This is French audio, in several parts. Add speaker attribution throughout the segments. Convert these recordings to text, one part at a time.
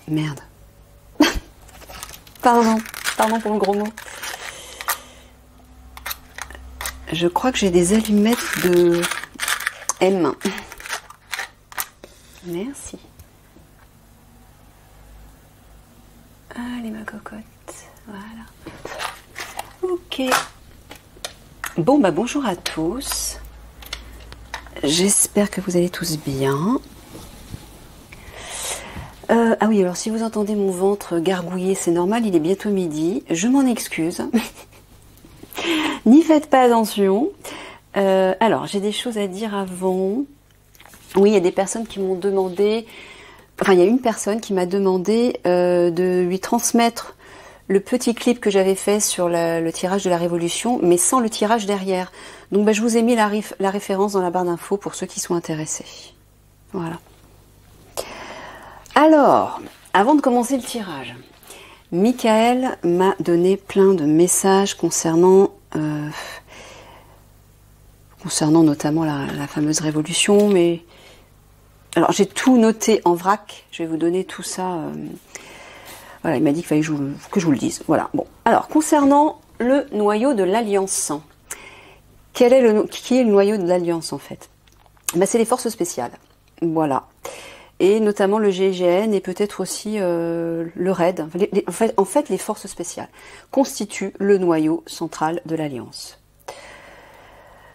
Speaker 1: Merde. Pardon pour le gros mot. Je crois que j'ai des allumettes de M. Merci. Allez ma cocotte. Voilà. Ok. Bon bah bonjour à tous. J'espère que vous allez tous bien. Ah oui, alors si vous entendez mon ventre gargouiller, c'est normal, il est bientôt midi. Je m'en excuse. N'y faites pas attention. Alors, j'ai des choses à dire avant. Oui, il y a des personnes qui m'ont demandé... Enfin, il y a une personne qui m'a demandé de lui transmettre le petit clip que j'avais fait sur le tirage de la Révolution, mais sans le tirage derrière. Donc, bah, je vous ai mis la référence dans la barre d'infos pour ceux qui sont intéressés. Voilà. Alors, avant de commencer le tirage, Michael m'a donné plein de messages concernant notamment la fameuse Révolution, mais... Alors, j'ai tout noté en vrac, je vais vous donner tout ça... Voilà, il m'a dit qu'il fallait que je vous le dise. Voilà, bon. Alors, concernant le noyau de l'Alliance, qui est le noyau de l'Alliance, en fait? Ben, c'est les forces spéciales. Voilà. Et notamment le GIGN et peut-être aussi le RAID. En fait, les forces spéciales constituent le noyau central de l'Alliance.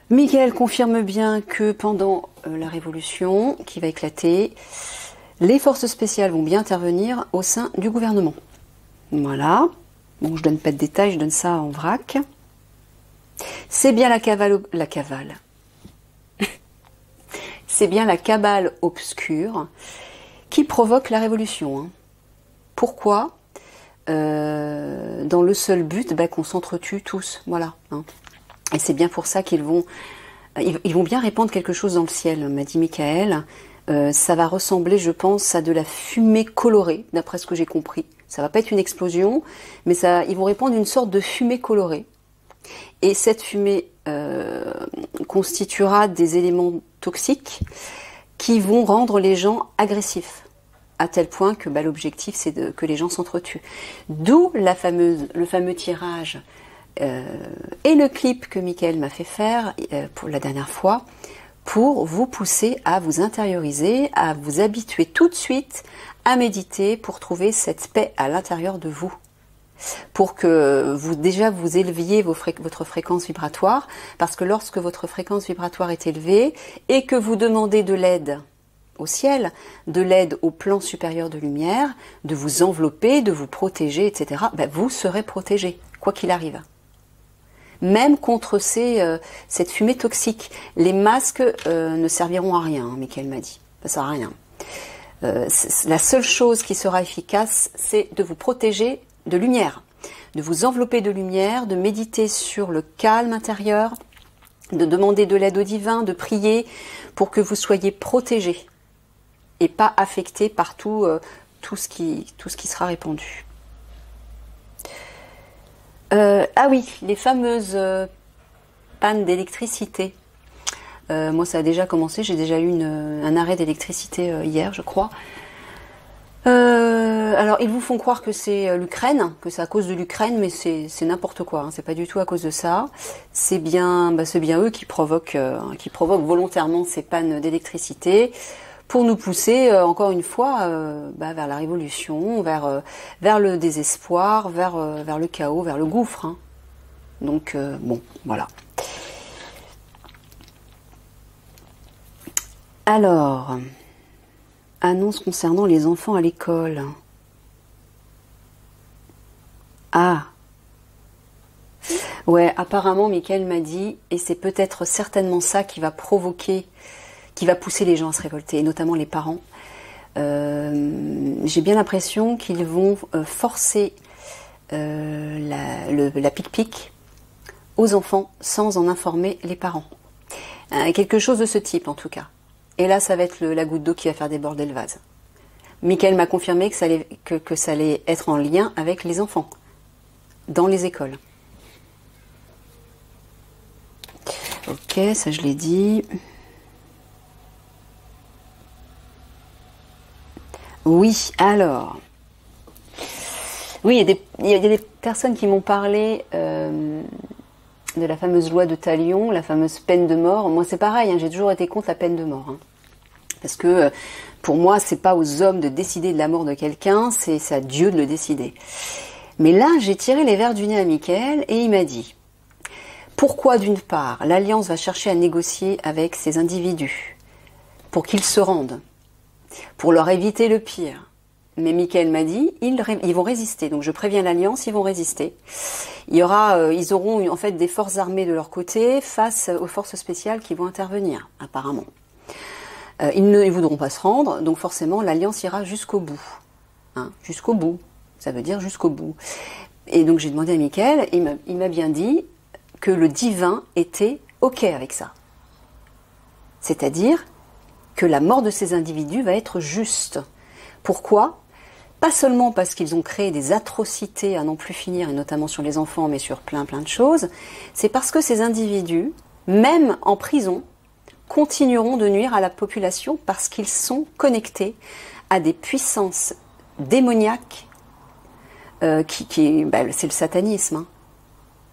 Speaker 1: Michael confirme bien que pendant la Révolution qui va éclater, les forces spéciales vont bien intervenir au sein du gouvernement. Voilà. Bon, je donne pas de détails, je donne ça en vrac. C'est bien la cavale. C'est bien la cabale obscure qui provoque la Révolution. Hein. Pourquoi dans le seul but qu'on s'entretue tous. Voilà. Hein. Et c'est bien pour ça qu'ils vont bien répandre quelque chose dans le ciel, m'a dit Michael. Ça va ressembler, je pense, à de la fumée colorée, d'après ce que j'ai compris. Ça va pas être une explosion, mais ils vont répandre une sorte de fumée colorée. Et cette fumée constituera des éléments toxiques qui vont rendre les gens agressifs, à tel point que l'objectif c'est que les gens s'entretuent. D'où le fameux tirage et le clip que Michael m'a fait faire pour la dernière fois, pour vous pousser à vous intérioriser, à vous habituer tout de suite à méditer pour trouver cette paix à l'intérieur de vous. Pour que vous éleviez votre fréquence vibratoire, parce que lorsque votre fréquence vibratoire est élevée et que vous demandez de l'aide au ciel, de l'aide au plan supérieur de lumière, de vous envelopper, de vous protéger, etc., vous serez protégé, quoi qu'il arrive. Même contre cette fumée toxique. Les masques ne serviront à rien, Michael m'a dit. Ça sert à rien. La seule chose qui sera efficace, c'est de vous protéger de lumière, de vous envelopper de lumière, de méditer sur le calme intérieur, de demander de l'aide au divin, de prier pour que vous soyez protégés et pas affectés par tout ce qui sera répandu. Ah oui, les fameuses pannes d'électricité. Moi, ça a déjà commencé. J'ai déjà eu un arrêt d'électricité hier, je crois. Alors, ils vous font croire que c'est l'Ukraine, que c'est à cause de l'Ukraine, mais c'est n'importe quoi. Hein, c'est pas du tout à cause de ça. C'est bien eux qui provoquent volontairement ces pannes d'électricité pour nous pousser encore une fois vers la révolution, vers le désespoir, vers le chaos, vers le gouffre. Hein. Donc bon, voilà. Alors, annonce concernant les enfants à l'école. Ah. Ouais, apparemment, Michael m'a dit, et c'est peut-être certainement ça qui va pousser les gens à se révolter, et notamment les parents. J'ai bien l'impression qu'ils vont forcer la pic-pic aux enfants sans en informer les parents. Quelque chose de ce type, en tout cas. Et là, ça va être la goutte d'eau qui va faire déborder le vase. Michael m'a confirmé que ça allait être en lien avec les enfants, dans les écoles. Ok, ça je l'ai dit. Oui, alors, Oui, il y a des personnes qui m'ont parlé de la fameuse loi de Talion, la fameuse peine de mort. Moi, c'est pareil, hein, j'ai toujours été contre la peine de mort. Hein. Parce que pour moi, c'est pas aux hommes de décider de la mort de quelqu'un, c'est à Dieu de le décider. Mais là, j'ai tiré les vers du nez à Michael et il m'a dit pourquoi, d'une part, l'Alliance va chercher à négocier avec ces individus pour qu'ils se rendent, pour leur éviter le pire. Mais Michael m'a dit, ils vont résister. Donc je préviens l'Alliance, ils vont résister. Ils auront en fait des forces armées de leur côté face aux forces spéciales qui vont intervenir, apparemment. Ils ne voudront pas se rendre, donc forcément l'Alliance ira jusqu'au bout. Hein, jusqu'au bout. Ça veut dire jusqu'au bout. Et donc j'ai demandé à Michael, il m'a bien dit que le divin était OK avec ça. C'est-à-dire que la mort de ces individus va être juste. Pourquoi ? Pas seulement parce qu'ils ont créé des atrocités à n'en plus finir, et notamment sur les enfants, mais sur plein de choses. C'est parce que ces individus, même en prison, continueront de nuire à la population parce qu'ils sont connectés à des puissances démoniaques c'est le satanisme. Hein.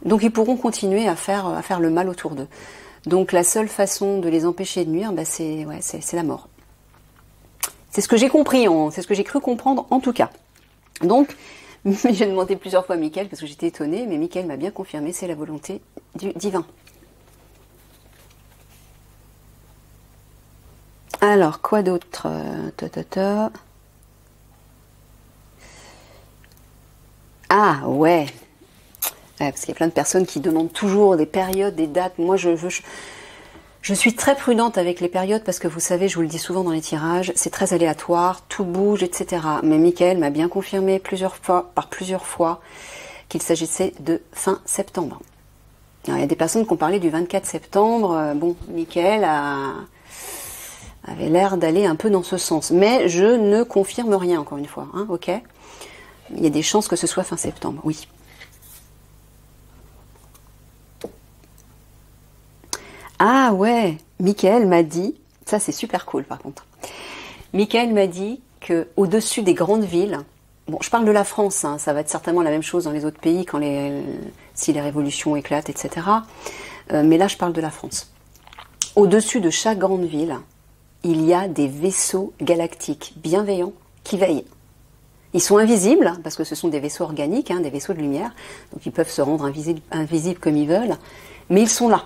Speaker 1: Donc ils pourront continuer à faire le mal autour d'eux. Donc la seule façon de les empêcher de nuire, c'est la mort. C'est ce que j'ai compris, c'est ce que j'ai cru comprendre en tout cas. Donc, j'ai demandé plusieurs fois à Michael parce que j'étais étonnée, mais Michael m'a bien confirmé, c'est la volonté du divin. Alors, quoi d'autre ? Ah, ouais. Parce qu'il y a plein de personnes qui demandent toujours des périodes, des dates. Moi, je suis très prudente avec les périodes parce que vous savez, je vous le dis souvent dans les tirages, c'est très aléatoire, tout bouge, etc. Mais Michael m'a bien confirmé par plusieurs fois qu'il s'agissait de fin septembre. Alors, il y a des personnes qui ont parlé du 24 septembre. Bon, Michael avait l'air d'aller un peu dans ce sens. Mais je ne confirme rien, encore une fois. Hein, ok ? Il y a des chances que ce soit fin septembre, oui. Ah ouais, Michael m'a dit, ça c'est super cool par contre. Michael m'a dit que au-dessus des grandes villes, bon, je parle de la France, hein, ça va être certainement la même chose dans les autres pays si les révolutions éclatent, etc. Mais là, je parle de la France. Au-dessus de chaque grande ville, il y a des vaisseaux galactiques bienveillants qui veillent. Ils sont invisibles, parce que ce sont des vaisseaux organiques, hein, des vaisseaux de lumière, donc ils peuvent se rendre invisibles comme ils veulent, mais ils sont là.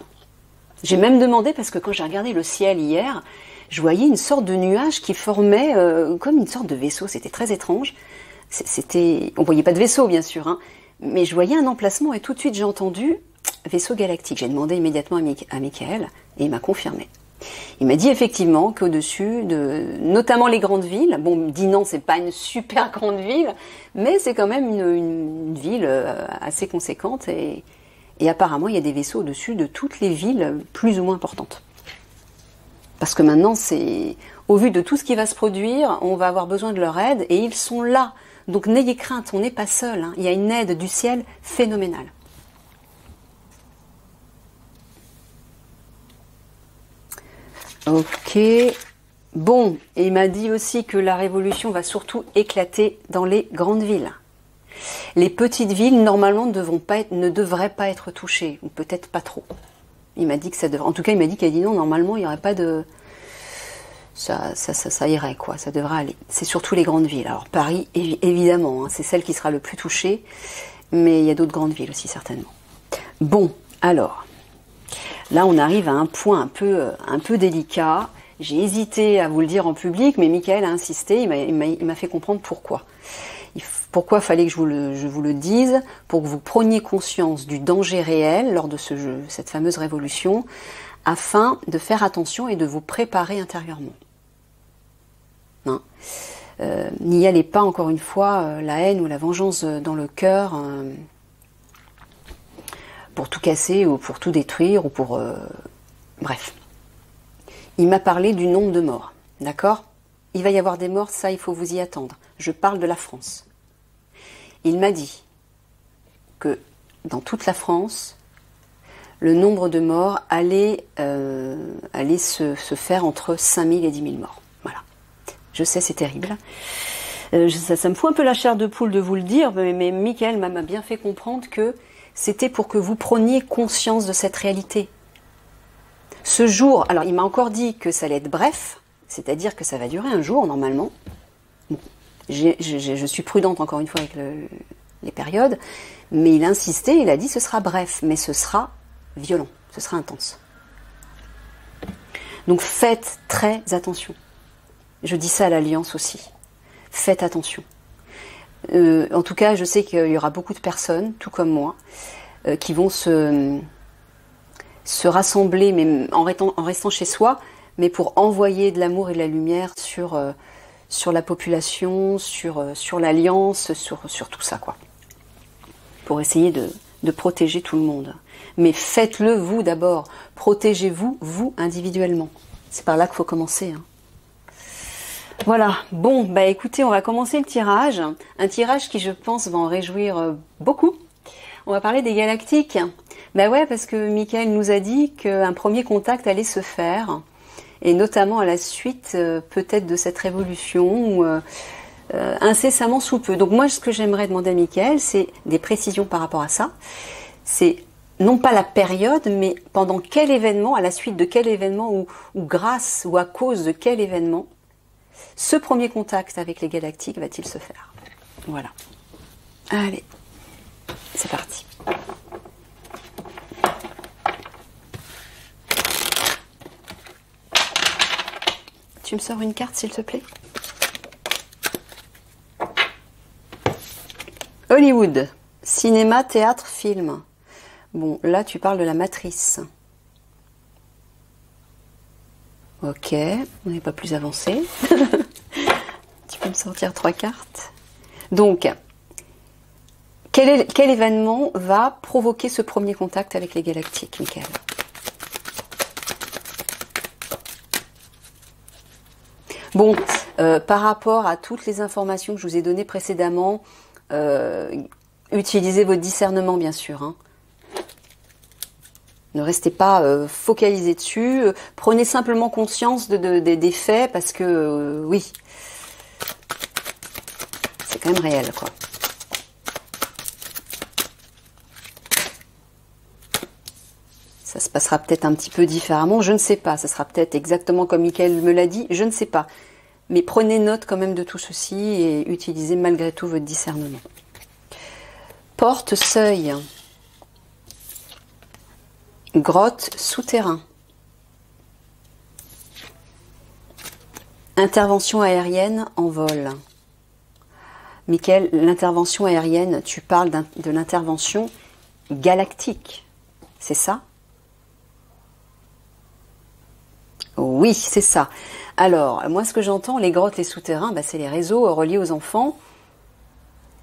Speaker 1: J'ai même demandé, parce que quand j'ai regardé le ciel hier, je voyais une sorte de nuage qui formait comme une sorte de vaisseau, c'était très étrange. On voyait pas de vaisseau bien sûr, hein, mais je voyais un emplacement et tout de suite j'ai entendu vaisseau galactique. J'ai demandé immédiatement à Michael et il m'a confirmé. Il m'a dit effectivement qu'au-dessus notamment les grandes villes, bon, Dinan c'est pas une super grande ville, mais c'est quand même une ville assez conséquente et apparemment il y a des vaisseaux au-dessus de toutes les villes plus ou moins importantes. Parce que maintenant au vu de tout ce qui va se produire, on va avoir besoin de leur aide et ils sont là. Donc n'ayez crainte, on n'est pas seul, hein. Il y a une aide du ciel phénoménale. Ok, bon, et il m'a dit aussi que la révolution va surtout éclater dans les grandes villes. Les petites villes, normalement, ne devraient pas être touchées, ou peut-être pas trop. Il m'a dit que ça devrait... En tout cas, il m'a dit qu'à Dinan, normalement, il n'y aurait pas de... Ça irait, quoi, ça devrait aller. C'est surtout les grandes villes. Alors, Paris, évidemment, hein, c'est celle qui sera le plus touchée, mais il y a d'autres grandes villes aussi, certainement. Bon, alors... Là, on arrive à un point un peu délicat. J'ai hésité à vous le dire en public, mais Michael a insisté. Il m'a fait comprendre pourquoi. Pourquoi fallait que je vous le dise, pour que vous preniez conscience du danger réel lors de cette fameuse révolution, afin de faire attention et de vous préparer intérieurement. Hein, n'y allez pas, encore une fois, la haine ou la vengeance dans le cœur... pour tout casser ou pour tout détruire ou pour... Bref. Il m'a parlé du nombre de morts, d'accord ? Il va y avoir des morts, ça il faut vous y attendre. Je parle de la France. Il m'a dit que dans toute la France, le nombre de morts allait se faire entre 5 000 et 10 000 morts. Voilà. Je sais, c'est terrible. Ça me fout un peu la chair de poule de vous le dire, mais Michael m'a bien fait comprendre que c'était pour que vous preniez conscience de cette réalité. Ce jour, alors il m'a encore dit que ça allait être bref, c'est-à-dire que ça va durer un jour normalement. Bon, je suis prudente encore une fois avec les périodes, mais il a insisté, il a dit ce sera bref, mais ce sera violent, ce sera intense. Donc faites très attention. Je dis ça à l'Alliance aussi. Faites attention. En tout cas, je sais qu'il y aura beaucoup de personnes, tout comme moi, qui vont se rassembler, mais en restant chez soi, mais pour envoyer de l'amour et de la lumière sur la population, sur l'Alliance, sur tout ça, quoi. Pour essayer de protéger tout le monde. Mais faites-le vous d'abord. Protégez-vous, vous, individuellement. C'est par là qu'il faut commencer. Hein. Voilà. Bon, bah écoutez, on va commencer le tirage. Un tirage qui, je pense, va en réjouir beaucoup. On va parler des galactiques. Bah ouais, parce que Michael nous a dit qu'un premier contact allait se faire. Et notamment à la suite, peut-être, de cette révolution, incessamment sous peu. Donc moi, ce que j'aimerais demander à Michael, c'est des précisions par rapport à ça. C'est non pas la période, mais pendant quel événement, à la suite de quel événement, ou grâce ou à cause de quel événement, ce premier contact avec les galactiques va-t-il se faire? Voilà. Allez, c'est parti. Tu me sors une carte, s'il te plaît? Hollywood, cinéma, théâtre, film. Bon, là, tu parles de la matrice. Ok, on n'est pas plus avancé. Tu peux me sortir 3 cartes. Donc, quel événement va provoquer ce premier contact avec les galactiques, Michael? Bon, par rapport à toutes les informations que je vous ai données précédemment, utilisez votre discernement, bien sûr. Hein. Ne restez pas focalisé dessus. Prenez simplement conscience des faits parce que, oui, c'est quand même réel, quoi. Ça se passera peut-être un petit peu différemment, je ne sais pas. Ça sera peut-être exactement comme Michael me l'a dit, je ne sais pas. Mais prenez note quand même de tout ceci et utilisez malgré tout votre discernement. Porte, seuil. Grotte, souterrain. Intervention aérienne en vol. Michael, l'intervention aérienne, tu parles de l'intervention galactique, c'est ça? Oui, c'est ça. Alors, moi, ce que j'entends, les grottes, les souterrains, bah, c'est les réseaux reliés aux enfants.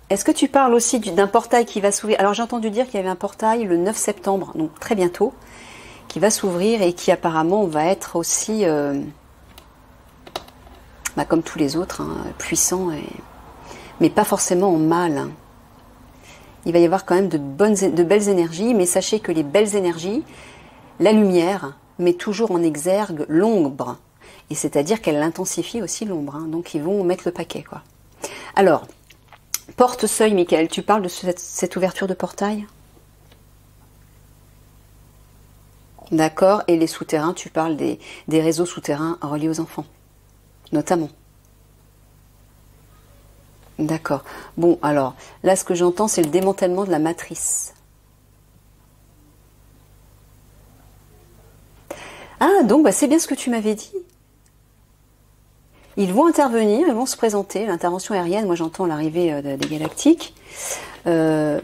Speaker 1: Est-ce que tu parles aussi d'un portail qui va s'ouvrir? Alors, j'ai entendu dire qu'il y avait un portail le 9 septembre, donc très bientôt, qui va s'ouvrir et qui apparemment va être aussi, bah, comme tous les autres, hein, puissant, mais pas forcément en mal. Hein. Il va y avoir quand même de belles énergies, mais sachez que les belles énergies, la lumière, met toujours en exergue l'ombre. Et c'est-à-dire qu'elle intensifie aussi l'ombre. Hein. Donc ils vont mettre le paquet, quoi. Alors, porte-seuil, Michael, tu parles de cette ouverture de portail? D'accord. Et les souterrains, tu parles des réseaux souterrains reliés aux enfants, notamment. D'accord. Bon, alors, là, ce que j'entends, c'est le démantèlement de la matrice. Ah, donc, bah, c'est bien ce que tu m'avais dit. Ils vont intervenir, ils vont se présenter, l'intervention aérienne, moi j'entends l'arrivée des galactiques,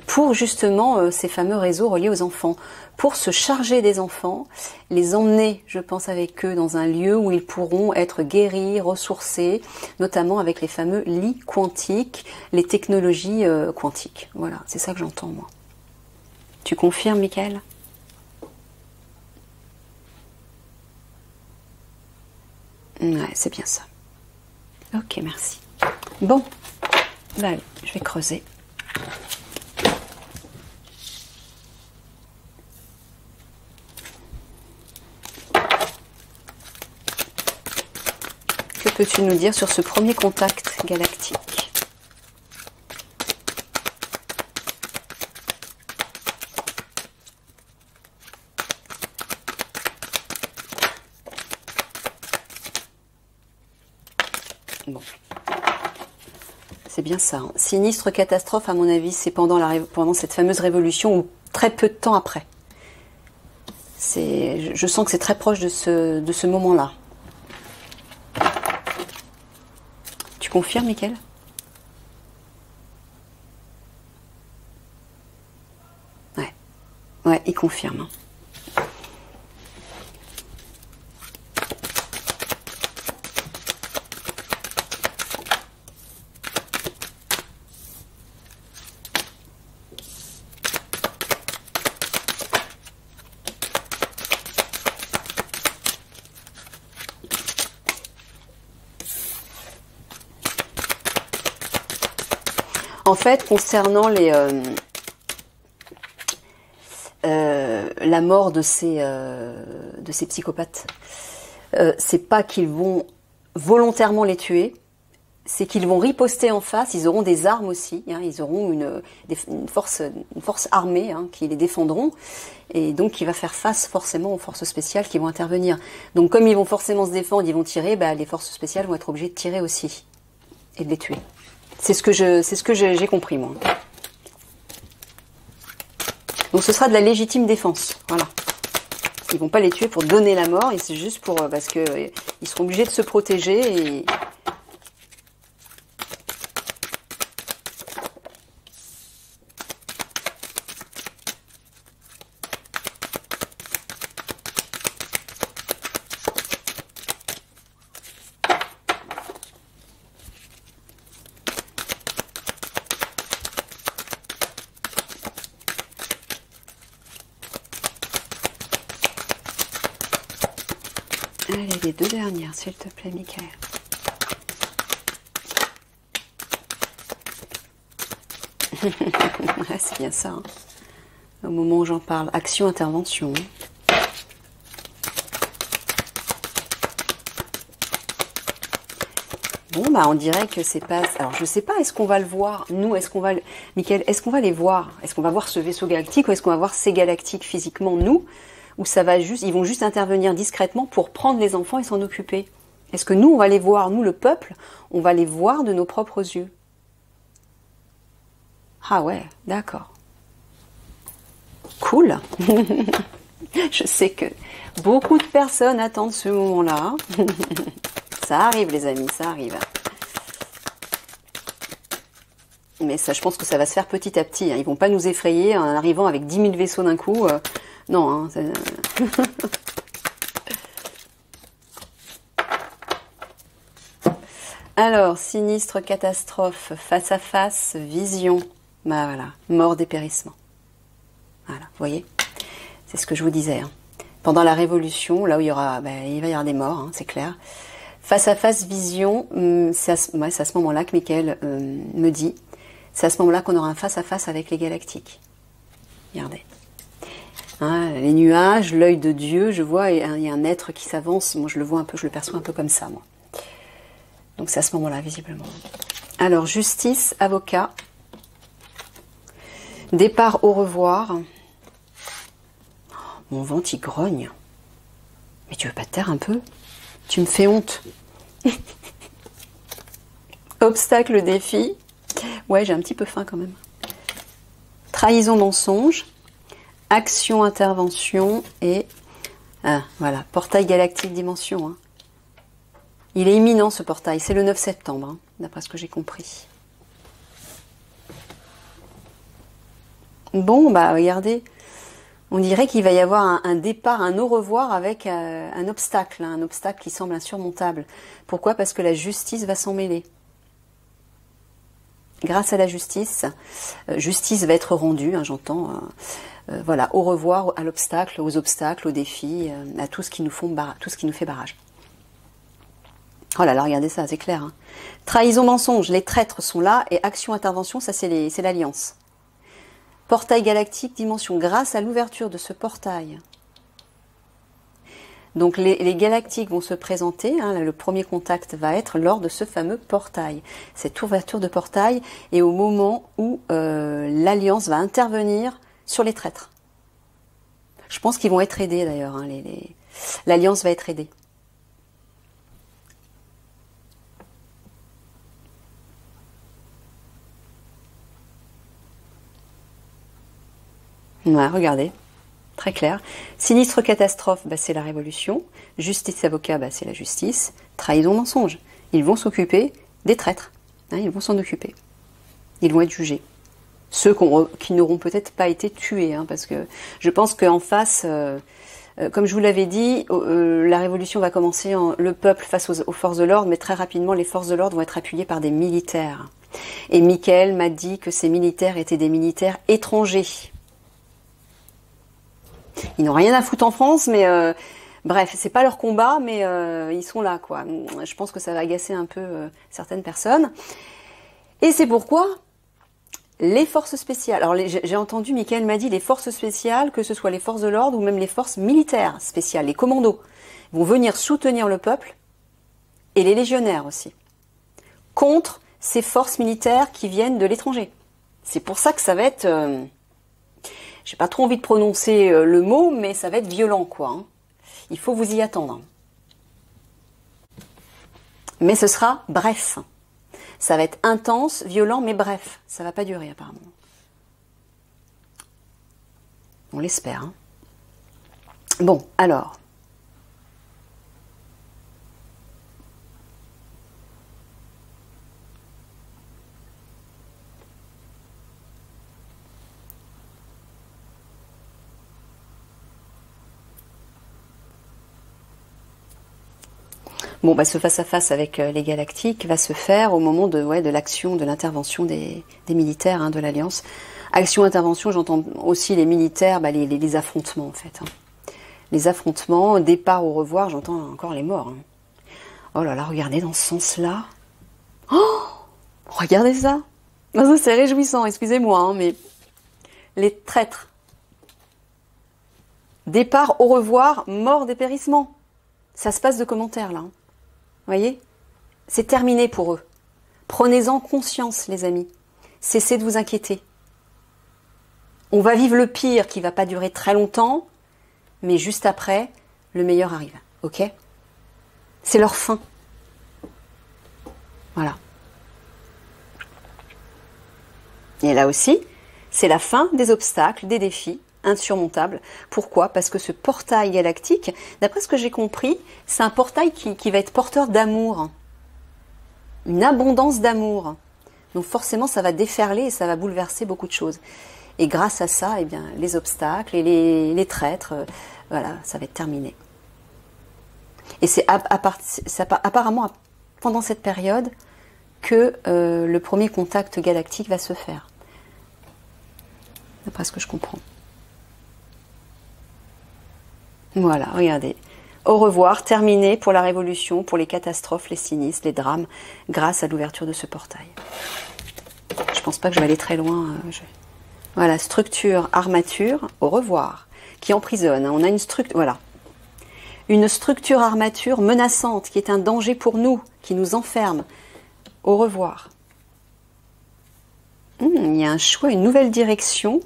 Speaker 1: pour justement ces fameux réseaux reliés aux enfants, pour se charger des enfants, les emmener, je pense, avec eux dans un lieu où ils pourront être guéris, ressourcés, notamment avec les fameux lits quantiques, les technologies quantiques. Voilà, c'est ça que j'entends, moi. Tu confirmes, Michael ? Ouais, c'est bien ça. Ok, merci. Bon, bah, allez, je vais creuser. Que peux-tu nous dire sur ce premier contact galactique ? C'est bien ça. Hein. Sinistre catastrophe, à mon avis, c'est pendant cette fameuse révolution ou très peu de temps après. Je sens que c'est très proche de ce moment-là. Tu confirmes, Mickaël? Ouais. Ouais, il confirme. En fait, concernant la mort de ces psychopathes, c'est pas qu'ils vont volontairement les tuer, c'est qu'ils vont riposter en face. Ils auront des armes aussi, hein, ils auront une force armée hein, qui les défendront, et donc qui va faire face forcément aux forces spéciales qui vont intervenir. Donc comme ils vont forcément se défendre, ils vont tirer, bah, les forces spéciales vont être obligées de tirer aussi et de les tuer. C'est ce que j'ai compris, moi. Donc ce sera de la légitime défense. Voilà. Ils vont pas les tuer pour donner la mort, et c'est juste pour parce que ils seront obligés de se protéger et allez, les deux dernières, s'il te plaît, Mickaël. Ouais, c'est bien ça. Hein. Au moment où j'en parle. Action, intervention. Bon, bah, on dirait que c'est pas... Alors, je sais pas, est-ce qu'on va le voir? Nous, est-ce qu'on va... Mickaël, est-ce qu'on va les voir? Est-ce qu'on va voir ce vaisseau galactique ou est-ce qu'on va voir ces galactiques physiquement, nous? Ou ça va juste... Ils vont juste intervenir discrètement pour prendre les enfants et s'en occuper? Est-ce que nous, on va les voir, nous, le peuple, on va les voir de nos propres yeux? Ah ouais, d'accord. Cool. Je sais que beaucoup de personnes attendent ce moment-là. Ça arrive, les amis, ça arrive. Mais ça, je pense que ça va se faire petit à petit. Hein. Ils vont pas nous effrayer en arrivant avec 10 000 vaisseaux d'un coup. Non, hein, Alors, sinistre, catastrophe, face à face, vision. Bah voilà, mort, dépérissement. Voilà, vous voyez? C'est ce que je vous disais. Hein. Pendant la Révolution, là où il y aura, il va y avoir des morts, hein, c'est clair. Face à face, vision, c'est à ce moment-là que Mickaël me dit, c'est à ce moment-là qu'on aura un face à face avec les galactiques. Regardez. Hein, les nuages, l'œil de Dieu, je vois, il y a un être qui s'avance, moi je le vois un peu, je le perçois un peu comme ça, moi. Donc c'est à ce moment-là, visiblement. Alors, justice, avocat, départ, au revoir. Oh, mon ventre, il grogne. Mais tu veux pas te taire un peu? Tu me fais honte. Obstacle, défi. Ouais, j'ai un petit peu faim quand même. Trahison, mensonge. Action, intervention et... Ah, voilà, portail galactique dimension. Hein. Il est imminent ce portail, c'est le 9 septembre, hein, d'après ce que j'ai compris. Bon, bah regardez, on dirait qu'il va y avoir un départ, un au revoir avec un obstacle qui semble insurmontable. Pourquoi? Parce que la justice va s'en mêler. Grâce à la justice, justice va être rendue, hein, j'entends... voilà, au revoir à l'obstacle, aux obstacles, aux défis, à tout ce qui nous fait barrage. Oh là là, regardez ça, c'est clair. Hein. Trahison, mensonge, les traîtres sont là, et action, intervention, ça c'est l'alliance. Portail galactique, dimension, grâce à l'ouverture de ce portail. Donc les galactiques vont se présenter, hein, le premier contact va être lors de ce fameux portail. Cette ouverture de portail, et au moment où l'alliance va intervenir sur les traîtres. Je pense qu'ils vont être aidés d'ailleurs. Hein, l'alliance va être aidée. Ouais, regardez. Très clair. Sinistre catastrophe, bah, c'est la révolution. Justice avocat, bah, c'est la justice. Trahison mensonge. Ils vont s'occuper des traîtres. Hein, ils vont s'en occuper. Ils vont être jugés. Ceux qui n'auront peut-être pas été tués. Hein, parce que je pense qu'en face, comme je vous l'avais dit, la révolution va commencer le peuple face aux forces de l'ordre, mais très rapidement, les forces de l'ordre vont être appuyées par des militaires. Et Michael m'a dit que ces militaires étaient des militaires étrangers. Ils n'ont rien à foutre en France, mais bref, c'est pas leur combat, mais ils sont là, quoi. Je pense que ça va agacer un peu certaines personnes. Et c'est pourquoi les forces spéciales. Alors j'ai entendu, Michael m'a dit, les forces spéciales, que ce soit les forces de l'ordre ou même les forces militaires spéciales, les commandos, vont venir soutenir le peuple et les légionnaires aussi contre ces forces militaires qui viennent de l'étranger. C'est pour ça que ça va être... j'ai pas trop envie de prononcer le mot, mais ça va être violent, quoi. Hein. Il faut vous y attendre. Mais ce sera bref. Ça va être intense, violent, mais bref. Ça va pas durer, apparemment. On l'espère. Hein. Bon, alors... Bon, bah, ce face-à-face avec les Galactiques va se faire au moment de l'action, de l'intervention des militaires hein, de l'Alliance. Action-intervention, j'entends aussi les militaires, bah, les affrontements en fait. Hein. Les affrontements, départ au revoir, j'entends encore les morts. Hein. Oh là là, regardez dans ce sens-là. Oh, regardez ça. Ça c'est réjouissant, excusez-moi, hein, mais les traîtres. Départ au revoir, mort, dépérissement. Ça se passe de commentaires là. Hein. Voyez, c'est terminé pour eux. Prenez-en conscience, les amis. Cessez de vous inquiéter. On va vivre le pire qui va pas durer très longtemps, mais juste après, le meilleur arrive. Ok? C'est leur fin. Voilà. Et là aussi, c'est la fin des obstacles, des défis insurmontables. Pourquoi? Parce que ce portail galactique, d'après ce que j'ai compris, c'est un portail qui va être porteur d'amour. Une abondance d'amour. Donc forcément, ça va déferler et ça va bouleverser beaucoup de choses. Et grâce à ça, eh bien, les obstacles et les traîtres, voilà, ça va être terminé. Et c'est apparemment pendant cette période que le premier contact galactique va se faire. D'après ce que je comprends. Voilà, regardez. Au revoir, terminé pour la révolution, pour les catastrophes, les sinistres, les drames, grâce à l'ouverture de ce portail. Je pense pas que je vais aller très loin. Voilà, structure, armature, au revoir, qui emprisonne. On a une structure, voilà. Une structure armature menaçante, qui est un danger pour nous, qui nous enferme. Au revoir. Il y a un choix, une nouvelle direction.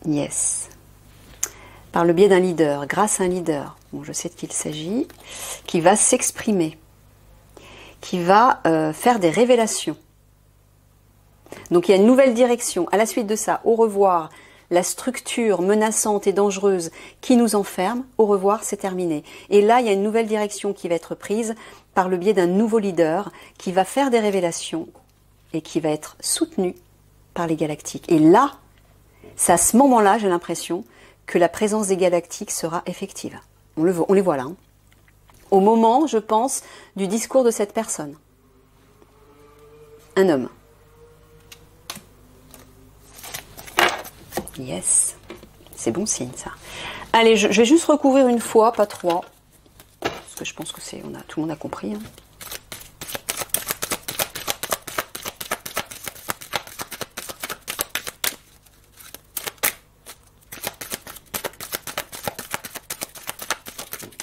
Speaker 1: Yes. Par le biais d'un leader, grâce à un leader, bon, je sais de qui il s'agit, qui va s'exprimer, qui va faire des révélations. Donc il y a une nouvelle direction. À la suite de ça, au revoir, la structure menaçante et dangereuse qui nous enferme, au revoir, c'est terminé. Et là, il y a une nouvelle direction qui va être prise par le biais d'un nouveau leader qui va faire des révélations et qui va être soutenu par les galactiques. Et là, c'est à ce moment-là, j'ai l'impression, que la présence des galactiques sera effective. On les voit là. Hein. Au moment, je pense, du discours de cette personne. Un homme. Yes. C'est bon signe, ça. Allez, je vais juste recouvrir une fois, pas trois. Parce que je pense que tout le monde a compris. Hein.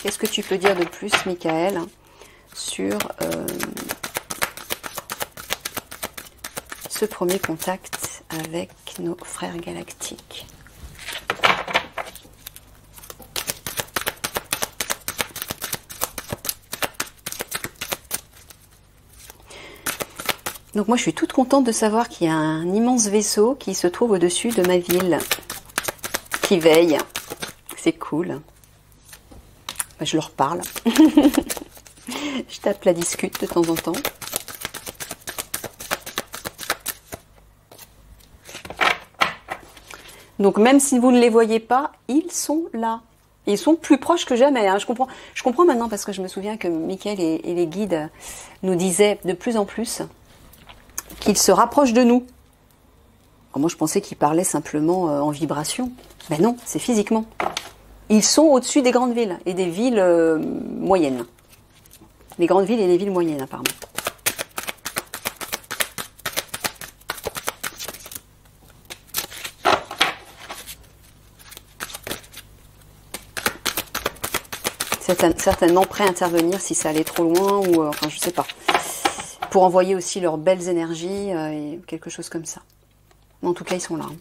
Speaker 1: Qu'est-ce que tu peux dire de plus, Michael, sur ce premier contact avec nos frères galactiques? Donc moi je suis toute contente de savoir qu'il y a un immense vaisseau qui se trouve au-dessus de ma ville, qui veille. C'est cool. Ben, je leur parle. Je tape la discute de temps en temps. Donc même si vous ne les voyez pas, ils sont là. Ils sont plus proches que jamais. Hein. Je comprends maintenant parce que je me souviens que Michael et les guides nous disaient de plus en plus qu'ils se rapprochent de nous. Alors moi je pensais qu'ils parlaient simplement en vibration. Ben non, c'est physiquement. Ils sont au-dessus des grandes villes et des villes moyennes. Les grandes villes et les villes moyennes apparemment. Certainement prêts à intervenir si ça allait trop loin ou enfin je sais pas. Pour envoyer aussi leurs belles énergies et quelque chose comme ça. Mais en tout cas ils sont là. Hein.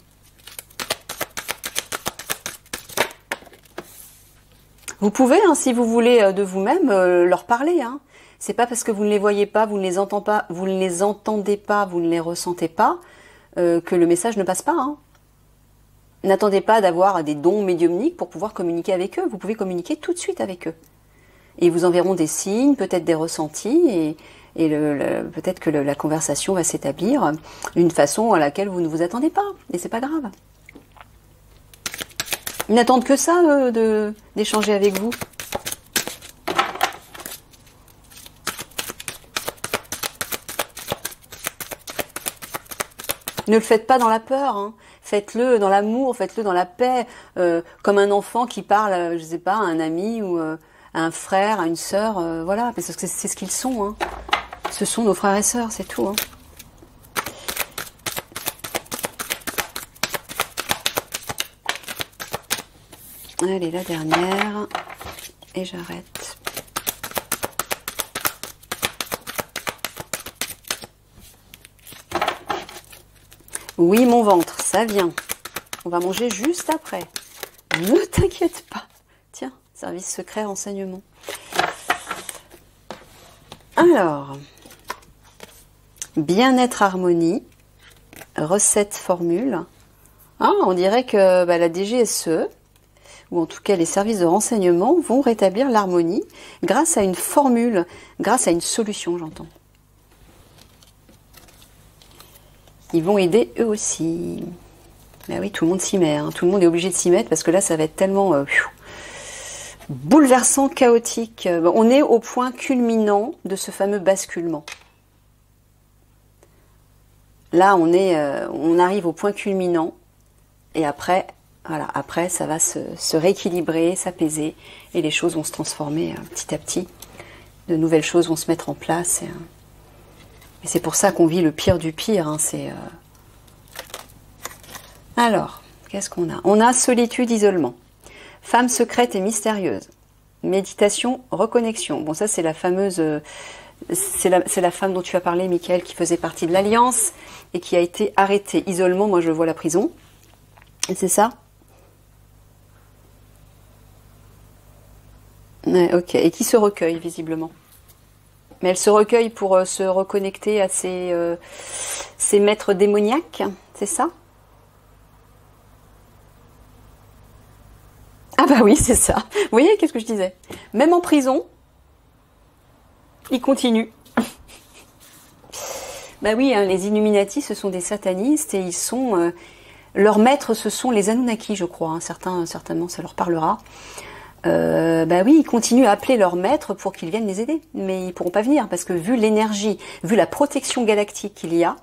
Speaker 1: Vous pouvez, hein, si vous voulez de vous-même, leur parler. Hein. C'est pas parce que vous ne les voyez pas, vous ne les entendez pas, vous ne les entendez pas, vous ne les ressentez pas, que le message ne passe pas. Hein. N'attendez pas d'avoir des dons médiumniques pour pouvoir communiquer avec eux. Vous pouvez communiquer tout de suite avec eux. Et ils vous enverront des signes, peut-être des ressentis, et peut-être que la conversation va s'établir d'une façon à laquelle vous ne vous attendez pas. Et c'est pas grave. Ils n'attendent que ça, d'échanger avec vous. Ne le faites pas dans la peur, hein. Faites-le dans l'amour, faites-le dans la paix, comme un enfant qui parle, je sais pas, à un ami ou à un frère, à une sœur, voilà, parce que c'est ce qu'ils sont. Hein. Ce sont nos frères et sœurs, c'est tout. Hein. Allez, la dernière, et j'arrête. Oui, mon ventre, ça vient. On va manger juste après. Ne t'inquiète pas. Tiens, service secret renseignement. Alors, bien-être harmonie, recette formule. Ah, on dirait que la DGSE, ou en tout cas les services de renseignement, vont rétablir l'harmonie grâce à une formule, grâce à une solution, j'entends. Ils vont aider eux aussi. Ben oui, tout le monde s'y met. Hein. Tout le monde est obligé de s'y mettre parce que là, ça va être tellement bouleversant, chaotique. On est au point culminant de ce fameux basculement. Là, on arrive au point culminant. Et après, voilà, après, ça va se rééquilibrer, s'apaiser. Et les choses vont se transformer petit à petit. De nouvelles choses vont se mettre en place. Et c'est pour ça qu'on vit le pire du pire. Hein, Alors, qu'est-ce qu'on a? On a solitude, isolement. Femme secrète et mystérieuse. Méditation, reconnexion. Bon, ça, c'est la fameuse... c'est la femme dont tu as parlé, Michael, qui faisait partie de l'Alliance et qui a été arrêtée. Isolement, moi, je vois la prison. Et c'est ça? Ouais, ok. Et qui se recueille, visiblement. Mais elle se recueille pour se reconnecter à ses maîtres démoniaques, c'est ça? Ah bah oui, c'est ça. Vous voyez, qu'est-ce que je disais? Même en prison, ils continuent. Bah oui, hein, les Illuminati, ce sont des satanistes et ils sont... leurs maîtres, ce sont les Anunnaki, je crois. Hein. Certainement, ça leur parlera. Bah oui, ils continuent à appeler leurs maîtres pour qu'ils viennent les aider. Mais ils pourront pas venir parce que vu l'énergie, vu la protection galactique qu'il y a,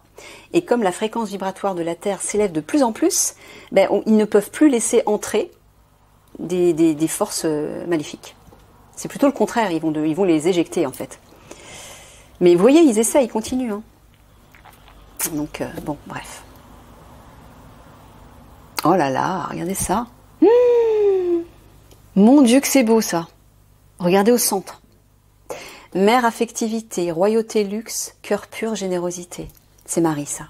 Speaker 1: et comme la fréquence vibratoire de la Terre s'élève de plus en plus, ben, ils ne peuvent plus laisser entrer des forces maléfiques. C'est plutôt le contraire, ils vont les éjecter en fait. Mais vous voyez, ils essaient, ils continuent. Hein. Donc, bon, bref. Oh là là, regardez ça. Mon Dieu que c'est beau ça. Regardez au centre. Mère affectivité, royauté luxe, cœur pur, générosité. C'est Marie ça.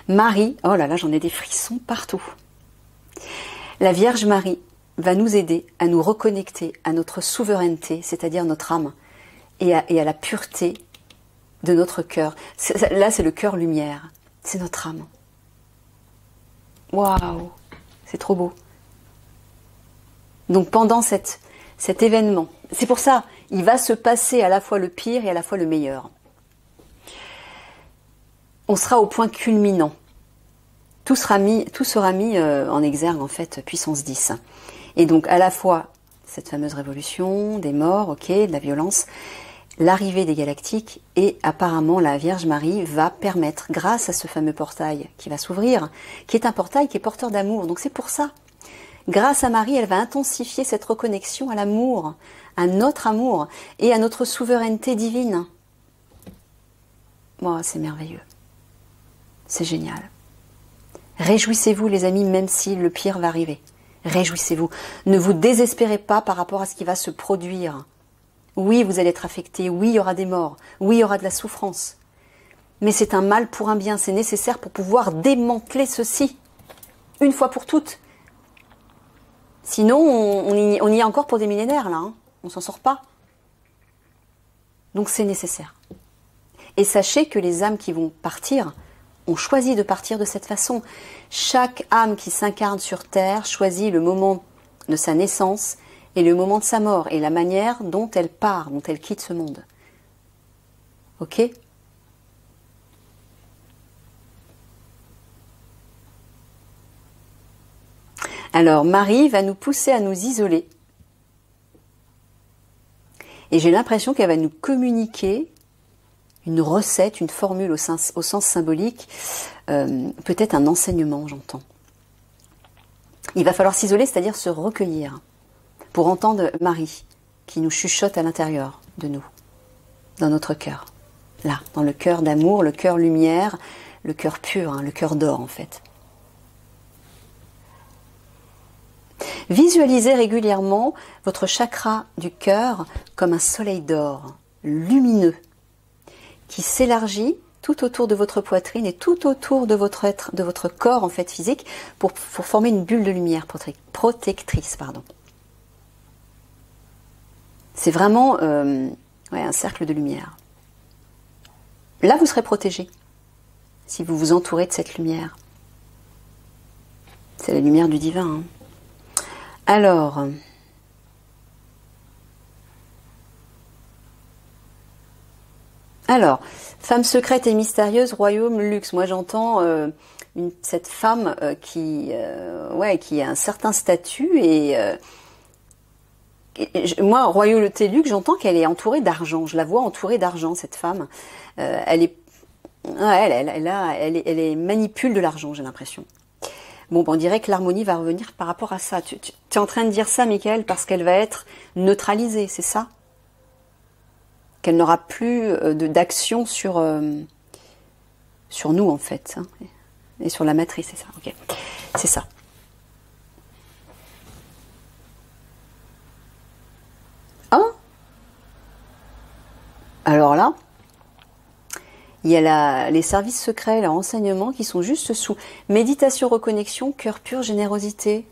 Speaker 1: Marie, oh là là, j'en ai des frissons partout. La Vierge Marie va nous aider à nous reconnecter à notre souveraineté, c'est-à-dire notre âme, et à la pureté de notre cœur. Là, c'est le cœur lumière. C'est notre âme. Waouh, c'est trop beau. Donc pendant cet événement, c'est pour ça, il va se passer à la fois le pire et à la fois le meilleur. On sera au point culminant. Tout sera mis en exergue, en fait, puissance 10. Et donc, à la fois, cette fameuse révolution, des morts, ok, de la violence, l'arrivée des galactiques, et apparemment, la Vierge Marie va permettre, grâce à ce fameux portail qui va s'ouvrir, qui est un portail qui est porteur d'amour. Donc, c'est pour ça. Grâce à Marie, elle va intensifier cette reconnexion à l'amour, à notre amour, et à notre souveraineté divine. Oh, c'est merveilleux. C'est génial. Réjouissez-vous les amis, même si le pire va arriver. Réjouissez-vous. Ne vous désespérez pas par rapport à ce qui va se produire. Oui, vous allez être affectés. Oui, il y aura des morts. Oui, il y aura de la souffrance. Mais c'est un mal pour un bien. C'est nécessaire pour pouvoir démanteler ceci. Une fois pour toutes. Sinon, on y est encore pour des millénaires, là. Hein. On s'en sort pas. Donc c'est nécessaire. Et sachez que les âmes qui vont partir ont choisi de partir de cette façon. Chaque âme qui s'incarne sur Terre choisit le moment de sa naissance et le moment de sa mort et la manière dont elle part, dont elle quitte ce monde. Ok ? Alors, Marie va nous pousser à nous isoler. Et j'ai l'impression qu'elle va nous communiquer une recette, une formule au sens symbolique, peut-être un enseignement, j'entends. Il va falloir s'isoler, c'est-à-dire se recueillir, pour entendre Marie, qui nous chuchote à l'intérieur de nous, dans notre cœur. Là, dans le cœur d'amour, le cœur lumière, le cœur pur, hein, le cœur d'or en fait. Visualisez régulièrement votre chakra du cœur comme un soleil d'or, lumineux, qui s'élargit tout autour de votre poitrine et tout autour de votre être, de votre corps en fait physique, pour former une bulle de lumière protectrice, pardon. C'est vraiment un cercle de lumière. Là, vous serez protégé si vous vous entourez de cette lumière. C'est la lumière du divin. Hein. Alors, femme secrète et mystérieuse, royaume, luxe. Moi, j'entends cette femme qui a un certain statut et moi, royauté, luxe, j'entends qu'elle est entourée d'argent. Je la vois entourée d'argent, cette femme. Elle manipule de l'argent, j'ai l'impression. Bon, on dirait que l'harmonie va revenir par rapport à ça. Tu es en train de dire ça, Michael, parce qu'elle va être neutralisée, c'est ça ? Qu'elle n'aura plus d'action sur nous, en fait. Hein, et sur la matrice, c'est ça. Ok, c'est ça. Hein ? Alors là, il y a les services secrets, les renseignements qui sont juste sous méditation, reconnexion, cœur pur, générosité.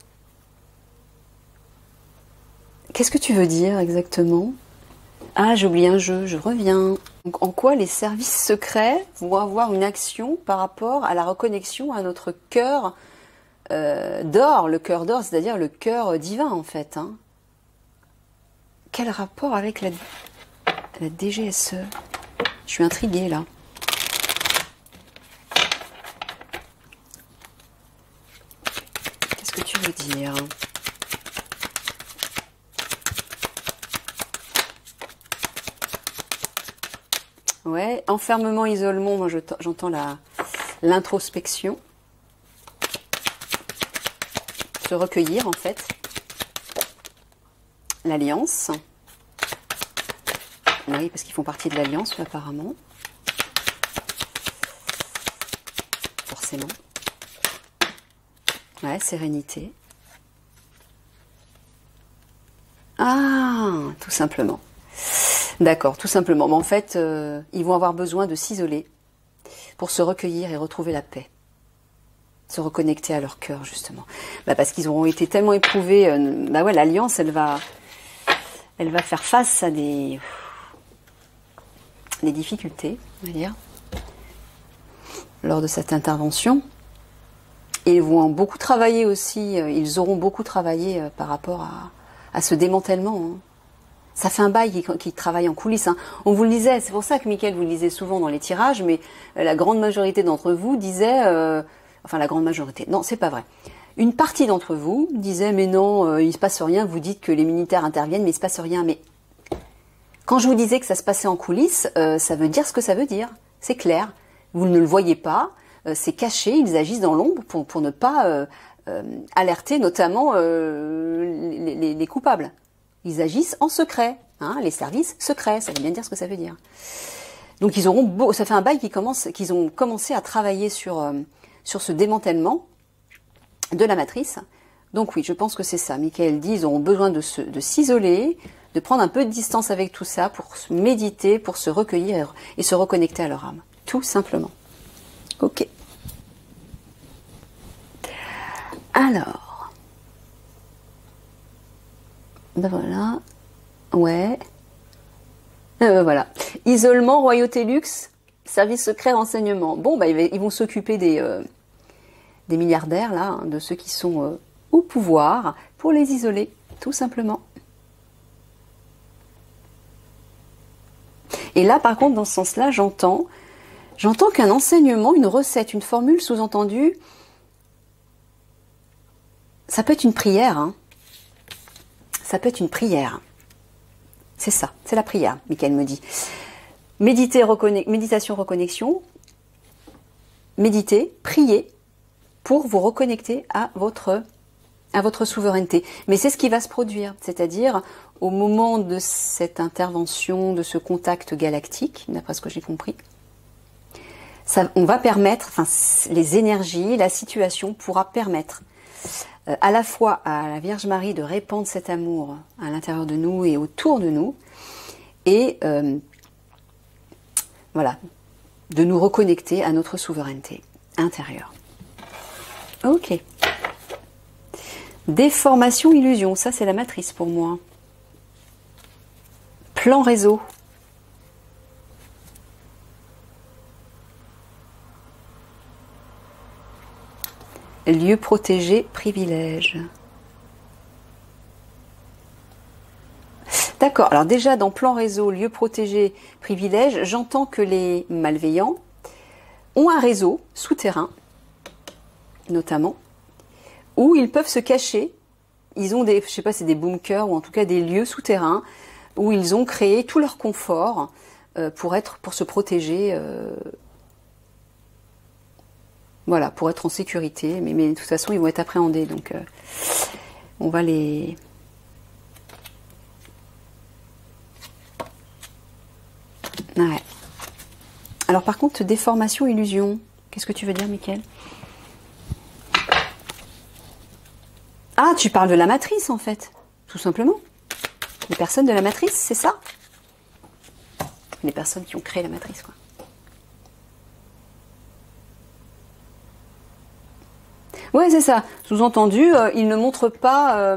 Speaker 1: Qu'est-ce que tu veux dire exactement ? Ah, j'ai oublié un jeu, je reviens. Donc, en quoi les services secrets vont avoir une action par rapport à la reconnexion à notre cœur d'or, le cœur d'or, c'est-à-dire le cœur divin en fait. Hein. Quel rapport avec la DGSE ? Je suis intriguée là. Qu'est-ce que tu veux dire ? Ouais, enfermement, isolement, moi j'entends l'introspection. Se recueillir en fait. L'alliance. Oui, parce qu'ils font partie de l'alliance, apparemment. Forcément. Ouais, sérénité. Ah, tout simplement. D'accord, tout simplement. Mais en fait, ils vont avoir besoin de s'isoler pour se recueillir et retrouver la paix. Se reconnecter à leur cœur, justement. Parce qu'ils auront été tellement éprouvés. L'alliance, elle va faire face à des des difficultés, on va dire, lors de cette intervention. Et ils vont beaucoup travailler aussi, ils auront beaucoup travaillé par rapport à ce démantèlement. Hein. Ça fait un bail qui travaille en coulisses. Hein. On vous le disait, c'est pour ça que Mickaël vous le disait souvent dans les tirages, mais la grande majorité d'entre vous disait, enfin la grande majorité, non c'est pas vrai. Une partie d'entre vous disait mais non, il se passe rien, vous dites que les militaires interviennent mais il se passe rien. Mais quand je vous disais que ça se passait en coulisses, ça veut dire ce que ça veut dire, c'est clair. Vous ne le voyez pas, c'est caché, ils agissent dans l'ombre pour ne pas alerter notamment les coupables. Ils agissent en secret, hein, les services secrets, ça veut bien dire ce que ça veut dire. Donc ils auront ça fait un bail qu'ils ont commencé à travailler sur ce démantèlement de la matrice. Donc oui, je pense que c'est ça. Mickaël dit, ils auront besoin de s'isoler, de prendre un peu de distance avec tout ça pour méditer, pour se recueillir et se reconnecter à leur âme. Tout simplement. Ok. Alors. Ben voilà. Ouais. Voilà. Isolement, royauté luxe, service secret, renseignement. Bon, bah, ils vont s'occuper des milliardaires, là, hein, de ceux qui sont au pouvoir, pour les isoler, tout simplement. Et là, par contre, dans ce sens-là, j'entends qu'un enseignement, une recette, une formule sous-entendue, ça peut être une prière, hein. Ça peut être une prière. C'est ça, c'est la prière, Mickaël me dit. Méditation, reconnexion. Méditez, priez pour vous reconnecter à votre souveraineté. Mais c'est ce qui va se produire, c'est-à-dire au moment de cette intervention, de ce contact galactique, d'après ce que j'ai compris, on va permettre, enfin les énergies, la situation pourra permettre à la fois à la Vierge Marie de répandre cet amour à l'intérieur de nous et autour de nous, et voilà, de nous reconnecter à notre souveraineté intérieure. Ok. Déformation, illusion, ça c'est la matrice pour moi. Plan réseau. Lieu protégé, privilège. D'accord, alors déjà dans plan réseau, lieu protégé, privilège, j'entends que les malveillants ont un réseau souterrain, notamment, où ils peuvent se cacher. Ils ont des, je sais pas, c'est des bunkers ou en tout cas des lieux souterrains où ils ont créé tout leur confort pour se protéger. Voilà, pour être en sécurité, mais de toute façon, ils vont être appréhendés, donc on va les... Ouais. Alors par contre, déformation, illusion, qu'est-ce que tu veux dire, Mickaël? Ah, tu parles de la matrice, en fait, tout simplement. Les personnes de la matrice, c'est ça? Les personnes qui ont créé la matrice, quoi. Ouais, c'est ça. Sous-entendu, ils ne montrent pas...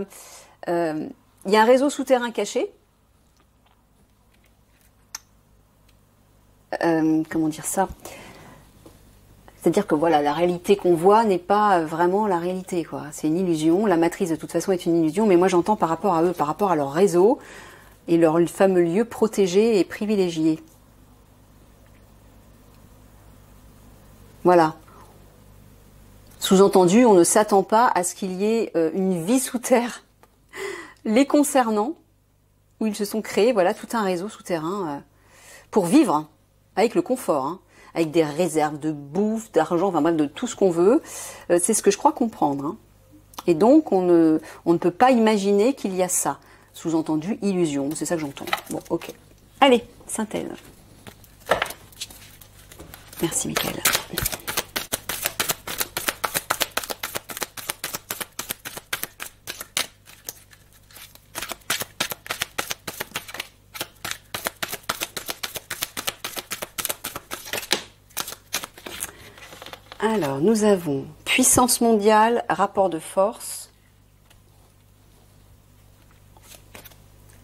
Speaker 1: Il y a un réseau souterrain caché. Comment dire ça? C'est-à-dire que voilà, la réalité qu'on voit n'est pas vraiment la réalité, quoi. C'est une illusion. La matrice, de toute façon, est une illusion. Mais moi, j'entends par rapport à eux, par rapport à leur réseau et leur fameux lieu protégé et privilégié. Voilà. Sous-entendu, on ne s'attend pas à ce qu'il y ait une vie sous terre les concernant, où ils se sont créés, voilà, tout un réseau souterrain pour vivre avec le confort, hein, avec des réserves de bouffe, d'argent, enfin bref, de tout ce qu'on veut. C'est ce que je crois comprendre. Hein. Et donc, on ne peut pas imaginer qu'il y a ça. Sous-entendu, illusion. C'est ça que j'entends. Bon, ok. Allez, synthèse. Merci, Mickaël. Alors, nous avons puissance mondiale, rapport de force,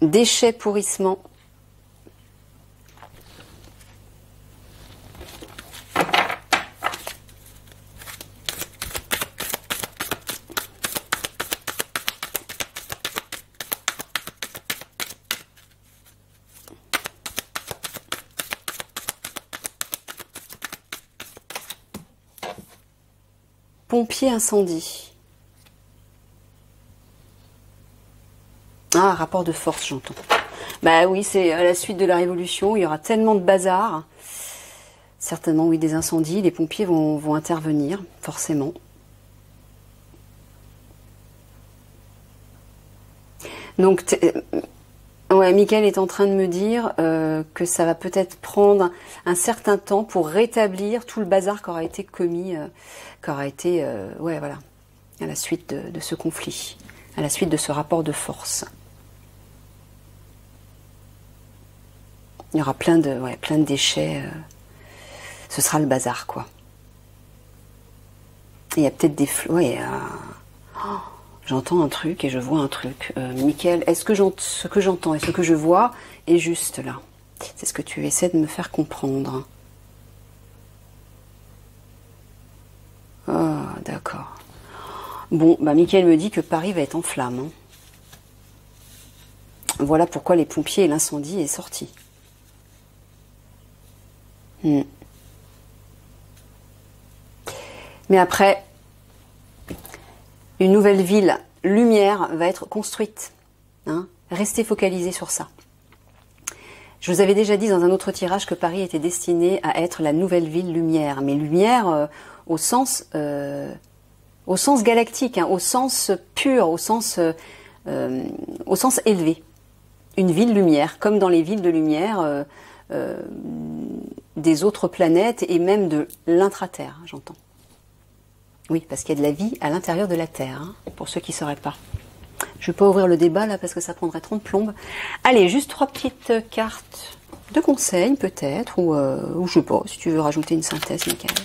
Speaker 1: déchets, pourrissement, Pompier incendie. Ah, rapport de force, j'entends. Bah oui, c'est à la suite de la Révolution, il y aura tellement de bazar. Certainement, oui, des incendies, les pompiers vont intervenir, forcément. Donc, ouais, Mickaël est en train de me dire que ça va peut-être prendre un certain temps pour rétablir tout le bazar qui aura été commis, ouais, voilà, à la suite de ce conflit, à la suite de ce rapport de force. Il y aura plein de déchets. Ce sera le bazar, quoi. Il y a peut-être des... Ouais, j'entends un truc et je vois un truc. Mickaël, est-ce que ce que j'entends et ce que je vois est juste là? C'est ce que tu essaies de me faire comprendre. Ah, d'accord. Bon, bah Mickaël me dit que Paris va être en flammes. Hein. Voilà pourquoi les pompiers et l'incendie est sorti. Mais après, une nouvelle ville lumière va être construite. Hein. Restez focalisés sur ça. Je vous avais déjà dit dans un autre tirage que Paris était destiné à être la nouvelle ville lumière. Mais lumière au sens galactique, hein, au sens pur, au sens élevé. Une ville lumière, comme dans les villes de lumière des autres planètes et même de l'intraterre, j'entends. Oui, parce qu'il y a de la vie à l'intérieur de la Terre, hein, pour ceux qui ne sauraient pas. Je ne vais pas ouvrir le débat là parce que ça prendrait trop de plombe. Allez, juste 3 petites cartes de conseils peut-être, ou je sais pas, si tu veux rajouter une synthèse, Mickaël.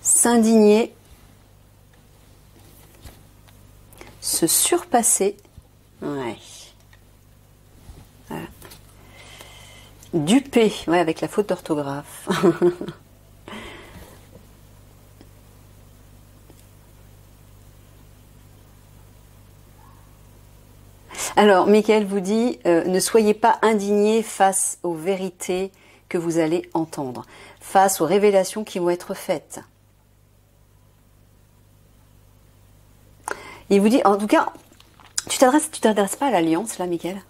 Speaker 1: S'indigner, se surpasser, ouais. Voilà. Duper, ouais, avec la faute d'orthographe. Alors, Mickaël vous dit, ne soyez pas indignés face aux vérités que vous allez entendre, face aux révélations qui vont être faites. Il vous dit, en tout cas, tu t'adresses pas à l'alliance, là, Mickaël?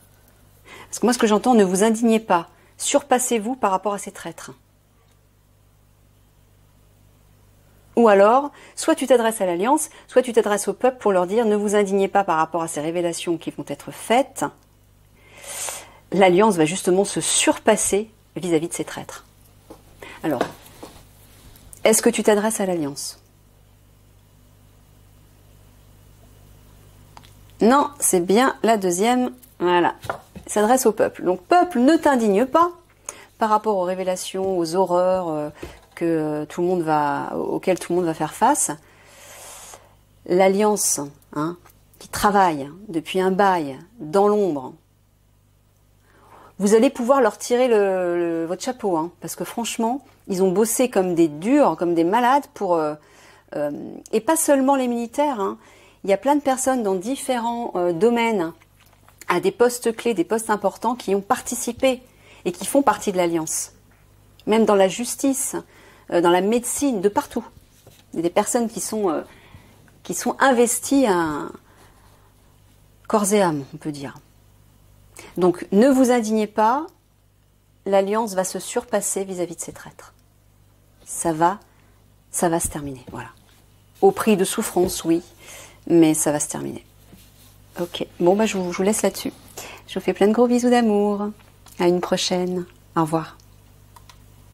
Speaker 1: Parce que moi, ce que j'entends, ne vous indignez pas. Surpassez-vous par rapport à ces traîtres. Ou alors, soit tu t'adresses à l'alliance, soit tu t'adresses au peuple pour leur dire, ne vous indignez pas par rapport à ces révélations qui vont être faites. L'alliance va justement se surpasser vis-à-vis de ces traîtres. Alors, est-ce que tu t'adresses à l'alliance? Non, c'est bien la deuxième. Voilà. Il s'adresse au peuple. Donc, peuple, ne t'indigne pas par rapport aux révélations, aux horreurs auxquelles tout le monde va faire face. L'alliance, hein, qui travaille depuis un bail dans l'ombre, vous allez pouvoir leur tirer votre chapeau, hein, parce que franchement, ils ont bossé comme des durs, comme des malades et pas seulement les militaires, hein. Il y a plein de personnes dans différents domaines, à des postes clés, des postes importants, qui ont participé et qui font partie de l'Alliance. Même dans la justice, dans la médecine, de partout. Il y a des personnes qui sont investies à corps et âme, on peut dire. Donc, ne vous indignez pas, l'Alliance va se surpasser vis-à-vis de ces traîtres. Ça va se terminer, voilà. Au prix de souffrance, oui. Mais ça va se terminer. Ok, bon bah je vous laisse là-dessus. Je vous fais plein de gros bisous d'amour. À une prochaine. Au revoir.